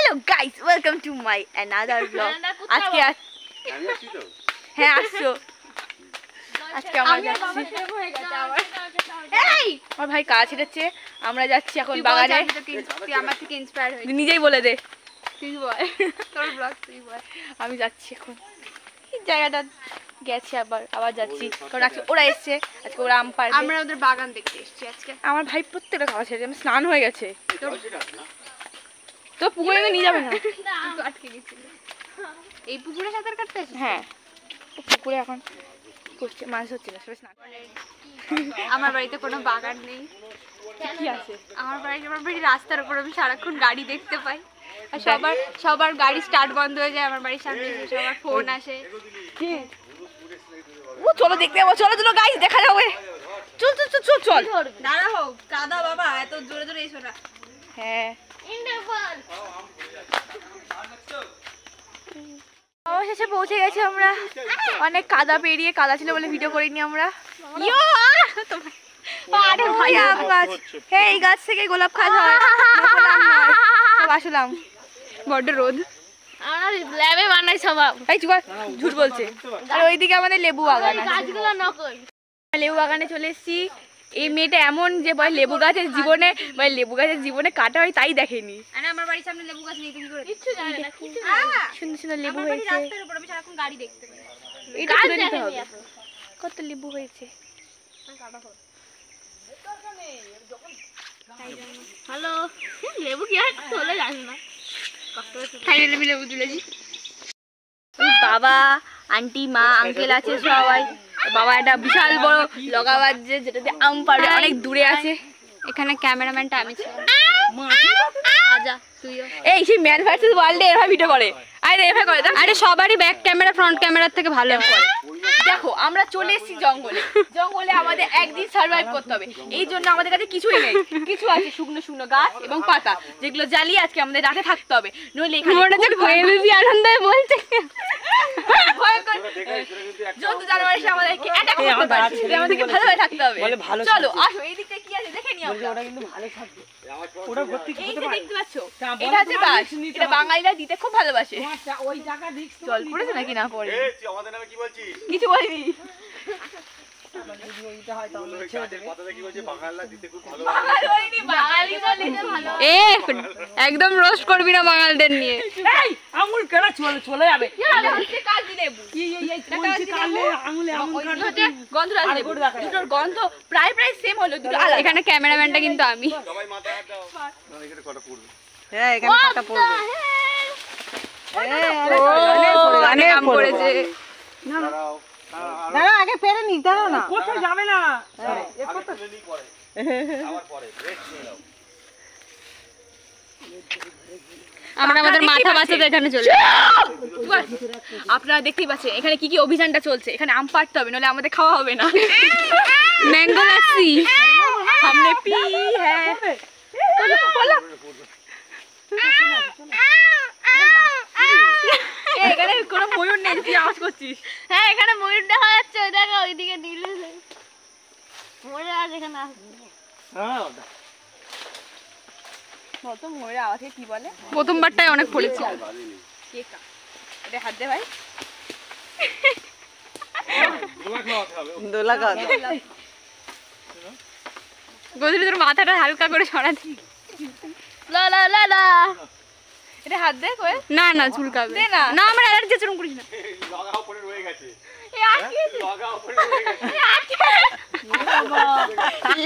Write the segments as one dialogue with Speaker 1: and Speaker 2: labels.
Speaker 1: Hello guys, welcome to my another vlog. আজকে আমি আসছি তো। হ্যাঁ আসছো। আজকে আমরা যাচ্ছি। এই আমার ভাই কাজ ছেড়েছে, আমরা যাচ্ছি এখন বাগানে। তুই আমার থেকে ইন্সপায়ার হয়ে নিজেই বলে দে। তুই বল তোর ব্লগ তুই বল। আমি যাচ্ছি এখন এই জায়গাটা গেছি, আবার যাচ্ছি কারণ আজকে ওরা এসছে, আজকে ওরা আম পাড়বে। আমরা ওদের বাগান দেখতে এসেছি আজকে। আমার ভাই প্রত্যেকটা খাওয়া ছেড়েছে, আমি স্নান হয়ে গেছে। তো পুকুরে নিয়ে যাবে না? আটকে গেছিল এই পুকুরে সাঁতার কাটতে। হ্যাঁ পুকুরে এখন করছে, মাছ হচ্ছে না, সবাই স্নান। আমার বাড়িতে কোনো বাগান নেই। কি আছে আমার বাড়ি রাস্তার উপর, আমি সারাক্ষণ গাড়ি দেখতে পাই আর সবার গাড়ি স্টার্ট বন্ধ হয়ে যায়। আমার বাড়ির সামনে সবার ফোন আসে। ও চলো দেখতে যাবো, চলো চলো গাইস দেখা যাবে। চল চল চল চল চল দাঁড়া হোক কাদা বাবা, এত জোরে জোরে এসো না। হ্যাঁ অবশেষে পৌঁছে গেছি আমরা। অনেক কাদা পেরিয়ে, কাদা ছিল বলে ভিডিও করিনি আমরা। এই গাছ থেকে গোলাপ খাওয়া হয়, আসলাম বড্ড রোদ। ল্যাবে বানাই সবাই, ঝুট বলছে। আর ওইদিকে আমাদের লেবু বাগান আছে, লেবু বাগানে চলে এসেছি। এই মেয়েটা এমন যে বলে লেবু গাছের জীবনে কাটা হয় তাই দেখেনি। আমার বাড়ির সামনে লেবু গাছ নেই, তুমি কিচ্ছু জানো না। সুন্দর সুন্দর লেবু হয়েছে, রাস্তার উপর আমি সারাক্ষণ গাড়ি দেখতে পাই। এটা তুলে নিতে হবে। কত লেবু হয়েছে। হ্যালো লেবু কি আর তোলে জানি না, ফাইনালি লেবু তুলেছি। বাবা আন্টি মা আঙ্কেল আছে সবাই। বাবা একটা বিশাল বড় লগা বাজছে যেটাতে আম পাড়ে, অনেক দূরে আছে। এখানে ক্যামেরাম্যানটা আমি ছিলাম। এই সেই ম্যান ভার্সেস ওয়ার্ল্ডে এভাবে ভিডিও করে। আরে সবারই ব্যাক ক্যামেরা ফ্রন্ট ক্যামেরার থেকে ভালো করে। দেখো আমরা চলে এসেছি জঙ্গলে, জঙ্গলে আমাদের একদিন সার্ভাইভ করতে হবে। এই জন্য আমাদের কাছে কিছুই নেই, কিছু আছে শুকনো শুকনো গাছ এবং পাতা, যেগুলো জ্বালিয়ে আজকে আমাদের রাতে থাকতে হবে। নইলে এখানে আনন্দে বলছে জন্তু জানোয়ার এসে আমাদেরকে অ্যাটাক করতে পারে, আমাদেরকে ভালোভাবে থাকতে হবে। চলো আসো এই দিকটা কি আছে দেখে নিও। ওটা কিন্তু ভালো থাকবে, ওটা ভর্তি করতে পারে। দেখতে পাচ্ছো এটা হচ্ছে গাছ, এটা বাঙালিরা দিতে খুব ভালোবাসে। ওই জায়গা দিক জল পড়েছে নাকি না পড়ে? এই তুই আমাদের নামে কি বলছিস? কিছু বলিনি। একদম রোস্ট করবি না বাঙালিদের নিয়ে। আঙুল কেনা চলে যাবে। গন্ধ প্রায় প্রায় সেম হলো, দুটো আলাদা। এখানে ক্যামেরাম্যানটা কিন্তু আমি। হ্যাঁ এখানে কাটা পড়বে। অনেক আম পড়েছে। দাঁড়া আগে পেরে নি, দাঁড়া না কোথায় যাবে না। আমরা আমাদের মাথা বাঁচাতে এখানে চলে। আপনারা দেখতেই পাচ্ছেন এখানে কি কি অভিযানটা চলছে। এখানে আম পাড়তে হবে, নাহলে আমাদের খাওয়া হবে না। ম্যাঙ্গো লাসি हमने पी है। এখানে কোনো ময়ূর নেই, তুই আওয়াজ করছিস। হ্যাঁ এখানে ময়ূর দেখা যাচ্ছে, ওই দেখো ওইদিকে নীলে ময়ূর আজ এখানে আসছে। হ্যাঁ বলতো ময়ূরের আওয়াজে কি বলে? প্রথমবারটাই অনেক পড়েছে। এটা হাত দে ভাই, দোলা খাওয়াতে হবে। গোদরি তোর মাথাটা হালকা করে সরাতে। লা লা লা লা এটা হাত দে কই। না না চুলকাবে দে না। না আমার অ্যালার্জি চুরুম করিস না। লগা উপরে রয়ে গেছে। এ আটকে লগা উপরে রয়ে গেছে।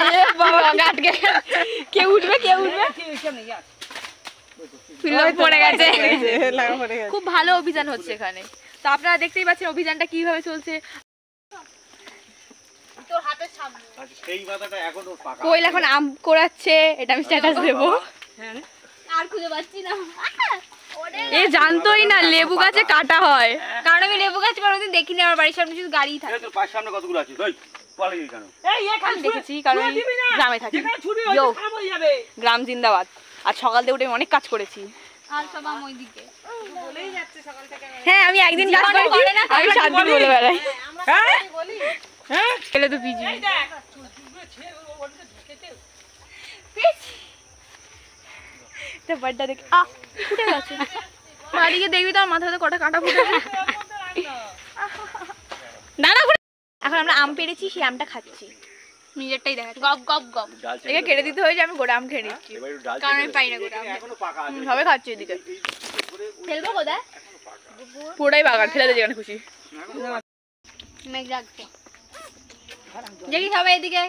Speaker 1: এ বাবা আটকে কে উঠবে কেমনে यार ফিল্লাম পড়ে গেছে। খুব ভালো অভিযান হচ্ছে এখানে। তো আপনারা দেখতেই পাচ্ছেন অভিযানটা কিভাবে চলছে। তোর হাতের সামনে আচ্ছা সেই মাথাটা এখনো পাকা। কোয়েল এখন আম কোড়াচ্ছে, এটা আমি স্ট্যাটাস দেব। হ্যাঁ আর খুঁজে পাচ্ছি না। এ জানতোই না লেবু গাছে কাটা হয়, কারণ আমি লেবু গাছ কোনোদিন দেখিনি। আমার বাড়ির সামনে শুধু গাড়িই থাকে। তোর পাশের সামনে কতগুলো আছে তুই পালে গেলি কেন? এই এখানে দেখেছি কারণ গ্রামে থাকি। ইয়ো গ্রাম জিন্দাবাদ। আজ সকাল থেকে উঠে অনেক কাজ করেছি। আর সব আম ওইদিকে বলেই যাচ্ছে সকাল থেকে। হ্যাঁ আমি একদিন কাজ করেছি, আমি 7 দিন বলে বেড়াই। হ্যাঁ বলি হ্যাঁ এলে তো বিজি। এই দেখ চুল ছেড়ে ওটা ঢুকেতে ব্যাপারটা দেখ ফুটে গেছে বাড়ি গিয়ে দেখবি তো আমার মাথাতে কটা কাঁটা ফুটেছে না না এখন আমরা আম পেরেছি সেই আমটা খাচ্ছি নিজেরটাই দেখা গপ গপ গপ একে কেটে দিতে হয়েছে আমি গোটা আম খেয়ে নিচ্ছি কারণ আমি পাই না গোটা আম সবাই খাচ্ছি এদিকে ফেলবো কোথায় পুরোটাই বাগান ফেলে দে যেখানে খুশি মেঘ রাখছে দেখি সবাই এদিকে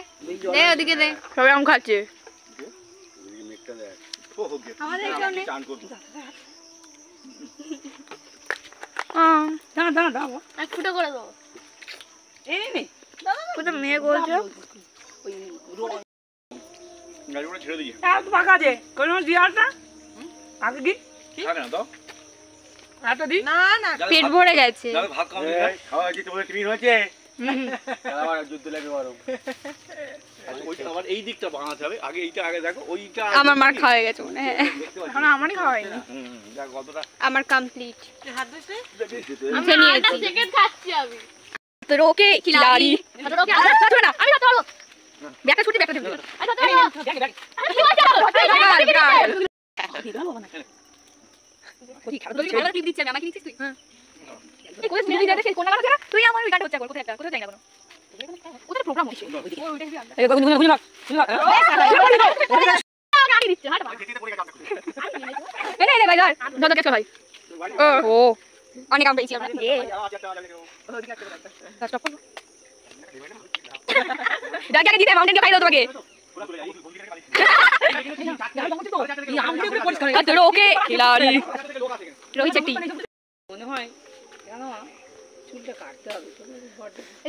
Speaker 1: দে ওদিকে দে সবাই আম খাচ্ছে আমাদের কেউ নেই দাঁড়া দাঁড়া দাঁড়া এক ফুটো করে দেবো এই নে কোথা মেয়ে বলছো গাড়িটা ছেড়ে দিই আর তো পাকা আছে কোন দিয়াটা আগে কি আগে না দাও আটা দি না না পেট ভরে গেছে দাদা ভাত কম দিই খাওয়া হয়েছে তোমাদের টিফিন হয়েছে আবার যুদ্ধ লাগে গরম ওইটা আবার এই দিকটা বানাতে হবে আগে এইটা আগে দেখো ওইটা আমার মার খাওয়া হয়ে গেছে মনে হয় এখন আমারই খাওয়া হয়নি দেখ কতটা আমার কমপ্লিট হাত ধুইছে আমি নিয়েছি সেকেন্ড খাচ্ছি আমি তোর ওকে খিলাড়ি তোর ওকে আর ছাড়বে না আমি খাতে পারবো ব্যাটা ছুটি ব্যাটা দেব আচ্ছা ওই খাওয়া তুই আমার টিপ দিচ্ছিস আমি আমাকে নিচ্ছিস তুই এই কোথায় নিয়ে যাচ্ছে কোন লাগা না তুই আমার ওই গানটা হচ্ছে কোথায় একটা কোথায় যাই না বলো কোথায় প্রোগ্রাম হচ্ছে এই গুনি মার গাড়ি দিচ্ছে হাট এই ভাই ধর ধর ভাই ও অনেক আম পেয়েছি আমরা স্টপ করো দাদা কে দিতে মাউন্টেন কে খাই দাও তোমাকে তোর ওকে খিলাড়ি রোহিত চেট্টি মনে হয় কেন চুলটা কাটতে হবে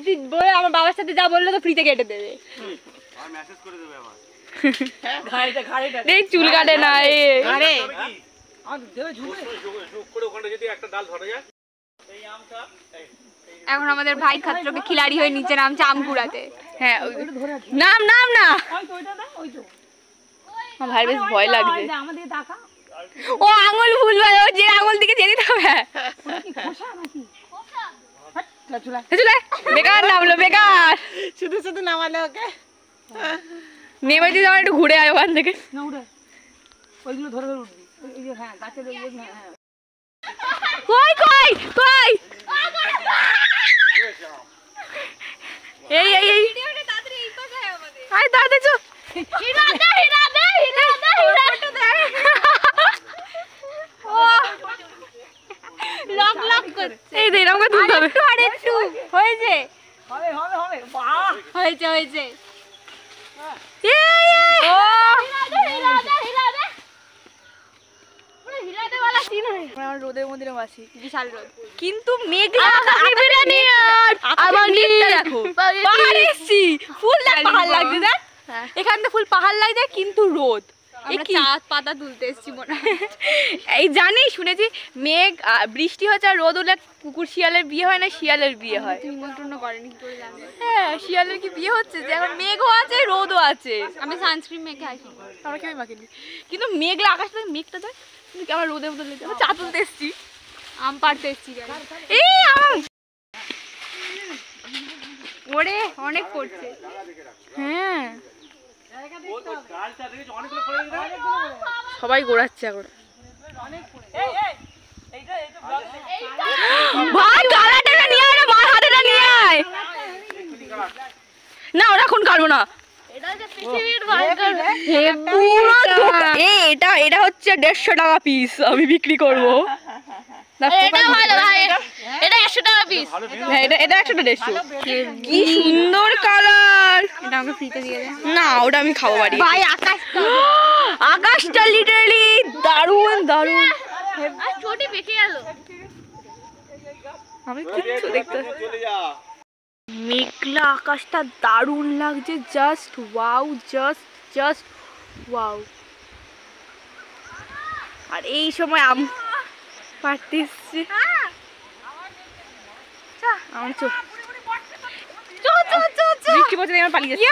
Speaker 1: তুই বলে আমার বাবার সাথে যা বললো তো ফ্রিতে কেটে দেবে আর মেসেজ করে দেবে আবার ঘাড়েটা এই চুল কাটে না এ আরে আর দেবে ঝুক করে ওখানে যদি একটা ডাল ধরা যায় এই আমটা এখন আমাদের ভাই খাত্রকে খিলাড়ি হয়ে নিচে নামছে আম কুড়াতে হ্যাঁ নাম নাম না আমার ভাই বেশ ভয় লাগছে ও আঙুল ভুলবে ও যে আঙুল দিকে যেতে হবে বেকার নামলো বেকার শুধু শুধু নামালো ওকে নেমে যদি আমার একটু ঘুরে আয় ওখান থেকে না উঠে ওইগুলো ধরে ধরে উঠবি এই যে হ্যাঁ গাছের ওই হ্যাঁ কই কই কই এই এই এই ভিডিওটা তাড়াতাড়ি এই পাশে আয় আমাদের আয় দাদা চো হিরা দে হিরা দে হিরা দে হিরা দে ও লক লক করছে এই দে আমাকে তুলতে হবে আর একটু হয়েছে হবে হবে হবে বাহ হয়েছে হয়েছে এই ও হিরা দে হিরা দে পুরো হিরা দে वाला সিন হয় আমরা রোদের মধ্যে আছি বিশাল রোদ কিন্তু মেঘলা বিরিয়ানি আবার নিচে দেখো পাহাড় এসছি ফুল পাহাড় লাগছে দেখ এখান থেকে ফুল পাহাড় লাগছে কিন্তু রোদ আমরা চাঁদ পাতা তুলতে এসেছি মনে এই জানি শুনেছি মেঘ বৃষ্টি হচ্ছে আর রোদ হলে কুকুর শিয়ালের বিয়ে হয় না শিয়ালের বিয়ে হয় নিমন্ত্রণ করেনি কি করে জানবে হ্যাঁ শিয়ালের কি বিয়ে হচ্ছে যে এখন মেঘও আছে রোদও আছে আমি সানস্ক্রিন মেখে আসি আমরা কেউ মাখিনি কিন্তু মেঘলা আকাশটা মেঘটা দেখ কিন্তু আমরা রোদে বদলে আমরা চা তুলতে এসেছি আম পাড়তে এসেছি এই আম ওরে অনেক পড়ছে হ্যাঁ সবাই গোড়াচ্ছে এখন ভাই গালাটা নিয়ে আয় না মার হাতেটা নিয়ে আয় না ওরা এখন কাটবো না এটা হচ্ছে 150 টাকা পিস আমি বিক্রি করবো কি সুন্দর কালার এটা আমাকে ফ্রিতে দিয়ে দে না ওটা আমি খাবো বাড়ি ভাই আকাশটা লিটারালি দারুণ দারুণ ছোটি বেঁকে গেল আমি কিছু দেখতে মেঘলা আকাশটা দারুণ লাগছে জাস্ট ওয়াও জাস্ট ওয়াও আর এই সময় আম পারতে এসছি আমার চো বৃষ্টি পড়ছে আমার পালিয়ে যাচ্ছি